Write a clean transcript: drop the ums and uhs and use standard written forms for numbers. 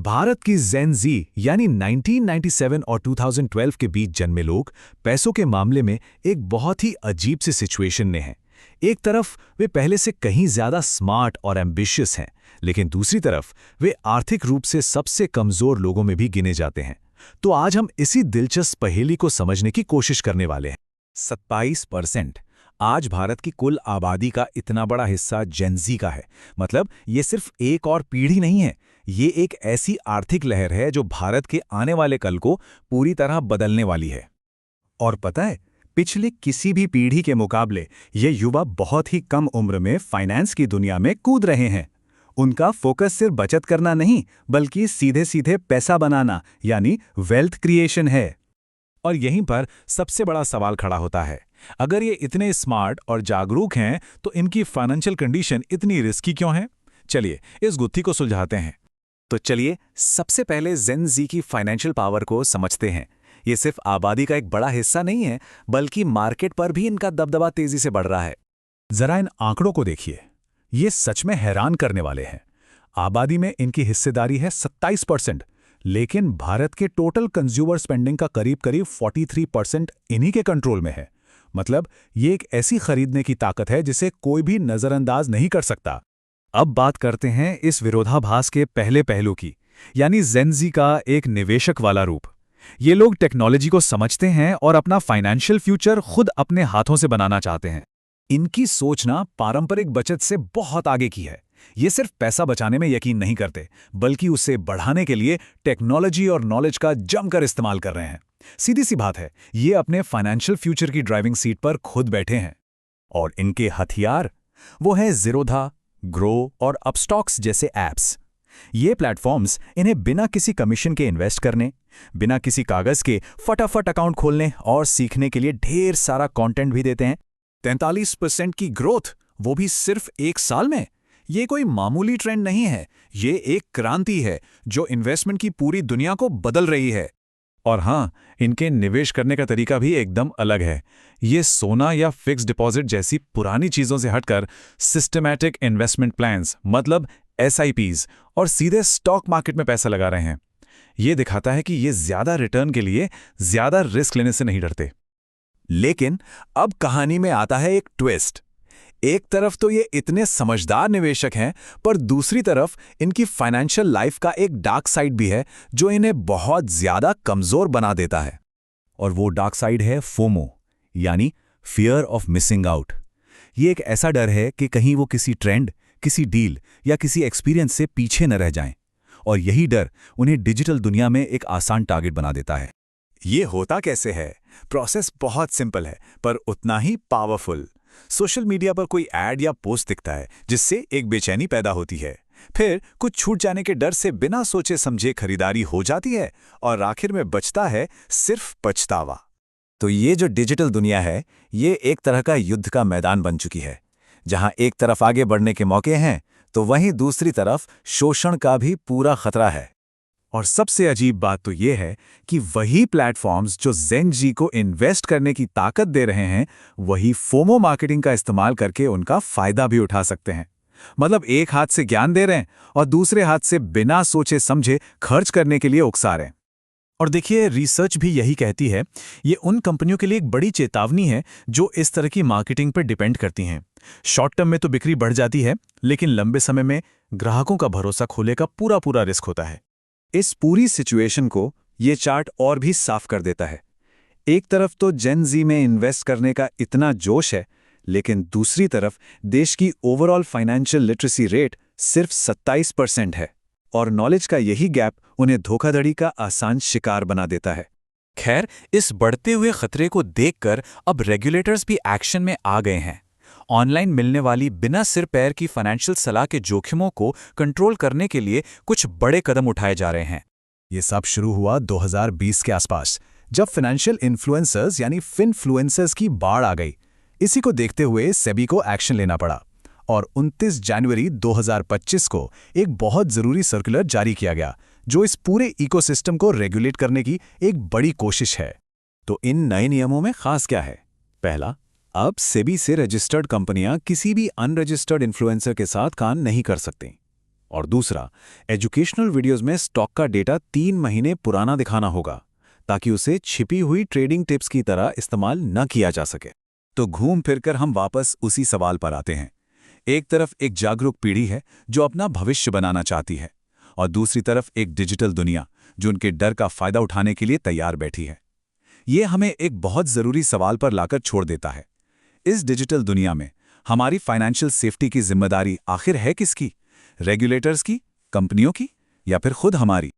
भारत की जेन जी यानी 1997 और 2012 के बीच जन्मे लोग पैसों के मामले में एक बहुत ही अजीब सी सिचुएशन में हैं। एक तरफ वे पहले से कहीं ज्यादा स्मार्ट और एम्बिशियस हैं, लेकिन दूसरी तरफ वे आर्थिक रूप से सबसे कमजोर लोगों में भी गिने जाते हैं। तो आज हम इसी दिलचस्प पहेली को समझने की कोशिश करने वाले हैं। 27%। आज भारत की कुल आबादी का इतना बड़ा हिस्सा जेन-ज़ी का है। मतलब ये सिर्फ एक और पीढ़ी नहीं है, ये एक ऐसी आर्थिक लहर है जो भारत के आने वाले कल को पूरी तरह बदलने वाली है। और पता है, पिछले किसी भी पीढ़ी के मुकाबले ये युवा बहुत ही कम उम्र में फाइनेंस की दुनिया में कूद रहे हैं। उनका फोकस सिर्फ बचत करना नहीं, बल्कि सीधे सीधे पैसा बनाना यानी वेल्थ क्रिएशन है। और यहीं पर सबसे बड़ा सवाल खड़ा होता है, अगर ये इतने स्मार्ट और जागरूक हैं तो इनकी फाइनेंशियल कंडीशन इतनी रिस्की क्यों है? चलिए इस गुत्थी को सुलझाते हैं। तो चलिए सबसे पहले जेन-ज़ी की फाइनेंशियल पावर को समझते हैं। ये सिर्फ आबादी का एक बड़ा हिस्सा नहीं है, बल्कि मार्केट पर भी इनका दबदबा तेजी से बढ़ रहा है। जरा इन आंकड़ों को देखिए, ये सच में हैरान करने वाले हैं। आबादी में इनकी हिस्सेदारी है 27%, लेकिन भारत के टोटल कंज्यूमर स्पेंडिंग का करीब 43% इन्हीं के कंट्रोल में है। मतलब ये एक ऐसी खरीदने की ताकत है जिसे कोई भी नजरअंदाज नहीं कर सकता। अब बात करते हैं इस विरोधाभास के पहले पहलू की, यानी जेन-ज़ी का एक निवेशक वाला रूप। ये लोग टेक्नोलॉजी को समझते हैं और अपना फाइनेंशियल फ्यूचर खुद अपने हाथों से बनाना चाहते हैं। इनकी सोचना पारंपरिक बचत से बहुत आगे की है। ये सिर्फ पैसा बचाने में यकीन नहीं करते, बल्कि उसे बढ़ाने के लिए टेक्नोलॉजी और नॉलेज का जमकर इस्तेमाल कर रहे हैं। सीधी सी बात है, ये अपने फाइनेंशियल फ्यूचर की ड्राइविंग सीट पर खुद बैठे हैं। और इनके हथियार वो है ज़ीरोधा, ग्रो और अपस्टॉक्स जैसे ऐप्स। ये प्लेटफॉर्म्स इन्हें बिना किसी कमीशन के इन्वेस्ट करने, बिना किसी कागज के फटाफट अकाउंट खोलने और सीखने के लिए ढेर सारा कंटेंट भी देते हैं। 43% की ग्रोथ, वो भी सिर्फ एक साल में। ये कोई मामूली ट्रेंड नहीं है, ये एक क्रांति है जो इन्वेस्टमेंट की पूरी दुनिया को बदल रही है। और हाँ, इनके निवेश करने का तरीका भी एकदम अलग है। ये सोना या फिक्स डिपॉजिट जैसी पुरानी चीज़ों से हटकर सिस्टमैटिक इन्वेस्टमेंट प्लान्स मतलब SIPs और सीधे स्टॉक मार्केट में पैसा लगा रहे हैं। ये दिखाता है कि ये ज़्यादा रिटर्न के लिए ज़्यादा रिस्क लेने से नहीं डरते। लेकिन अब कहानी में आता है एक ट्विस्ट। एक तरफ तो ये इतने समझदार निवेशक हैं, पर दूसरी तरफ इनकी फाइनेंशियल लाइफ का एक डार्क साइड भी है जो इन्हें बहुत ज्यादा कमजोर बना देता है। और वो डार्क साइड है फोमो, यानी फियर ऑफ मिसिंग आउट। ये एक ऐसा डर है कि कहीं वो किसी ट्रेंड, किसी डील या किसी एक्सपीरियंस से पीछे न रह जाएं। और यही डर उन्हें डिजिटल दुनिया में एक आसान टारगेट बना देता है। ये होता कैसे है? प्रोसेस बहुत सिंपल है, पर उतना ही पावरफुल। सोशल मीडिया पर कोई ऐड या पोस्ट दिखता है जिससे एक बेचैनी पैदा होती है। फिर कुछ छूट जाने के डर से बिना सोचे समझे खरीदारी हो जाती है और आखिर में बचता है सिर्फ पछतावा। तो ये जो डिजिटल दुनिया है, ये एक तरह का युद्ध का मैदान बन चुकी है, जहां एक तरफ आगे बढ़ने के मौके हैं तो वहीं दूसरी तरफ शोषण का भी पूरा खतरा है। और सबसे अजीब बात तो ये है कि वही प्लेटफॉर्म्स जो जेन-ज़ी को इन्वेस्ट करने की ताकत दे रहे हैं, वही फोमो मार्केटिंग का इस्तेमाल करके उनका फायदा भी उठा सकते हैं। मतलब एक हाथ से ज्ञान दे रहे हैं और दूसरे हाथ से बिना सोचे समझे खर्च करने के लिए उकसा रहे हैं। और देखिए, रिसर्च भी यही कहती है, ये उन कंपनियों के लिए एक बड़ी चेतावनी है जो इस तरह की मार्केटिंग पर डिपेंड करती हैं। शॉर्ट टर्म में तो बिक्री बढ़ जाती है, लेकिन लंबे समय में ग्राहकों का भरोसा खोने का पूरा रिस्क होता है। इस पूरी सिचुएशन को ये चार्ट और भी साफ कर देता है। एक तरफ तो जेन-ज़ी में इन्वेस्ट करने का इतना जोश है, लेकिन दूसरी तरफ देश की ओवरऑल फाइनेंशियल लिटरेसी रेट सिर्फ 27% है। और नॉलेज का यही गैप उन्हें धोखाधड़ी का आसान शिकार बना देता है। खैर, इस बढ़ते हुए खतरे को देखकर अब रेगुलेटर्स भी एक्शन में आ गए हैं। ऑनलाइन मिलने वाली बिना सिर पैर की फाइनेंशियल सलाह के जोखिमों को कंट्रोल करने के लिए कुछ बड़े कदम उठाए जा रहे हैं। ये सब शुरू हुआ 2020 के आसपास, जब फाइनेंशियल इन्फ्लुएंसर्स यानी फिनफ्लुएंसर्स की बाढ़ आ गई। इसी को देखते हुए सेबी को एक्शन लेना पड़ा और 29 जनवरी 2025 को एक बहुत ज़रूरी सर्कुलर जारी किया गया, जो इस पूरे इकोसिस्टम को रेगुलेट करने की एक बड़ी कोशिश है। तो इन नए नियमों में खास क्या है? पहला, अब सेबी से रजिस्टर्ड कंपनियां किसी भी अनरजिस्टर्ड इन्फ्लुएंसर के साथ काम नहीं कर सकती। और दूसरा, एजुकेशनल वीडियोस में स्टॉक का डेटा 3 महीने पुराना दिखाना होगा, ताकि उसे छिपी हुई ट्रेडिंग टिप्स की तरह इस्तेमाल न किया जा सके। तो घूम फिरकर हम वापस उसी सवाल पर आते हैं। एक तरफ एक जागरूक पीढ़ी है जो अपना भविष्य बनाना चाहती है, और दूसरी तरफ एक डिजिटल दुनिया जो उनके डर का फायदा उठाने के लिए तैयार बैठी है। ये हमें एक बहुत ज़रूरी सवाल पर लाकर छोड़ देता है। इस डिजिटल दुनिया में हमारी फाइनेंशियल सेफ्टी की जिम्मेदारी आखिर है किसकी? रेगुलेटर्स की, कंपनियों की, या फिर खुद हमारी?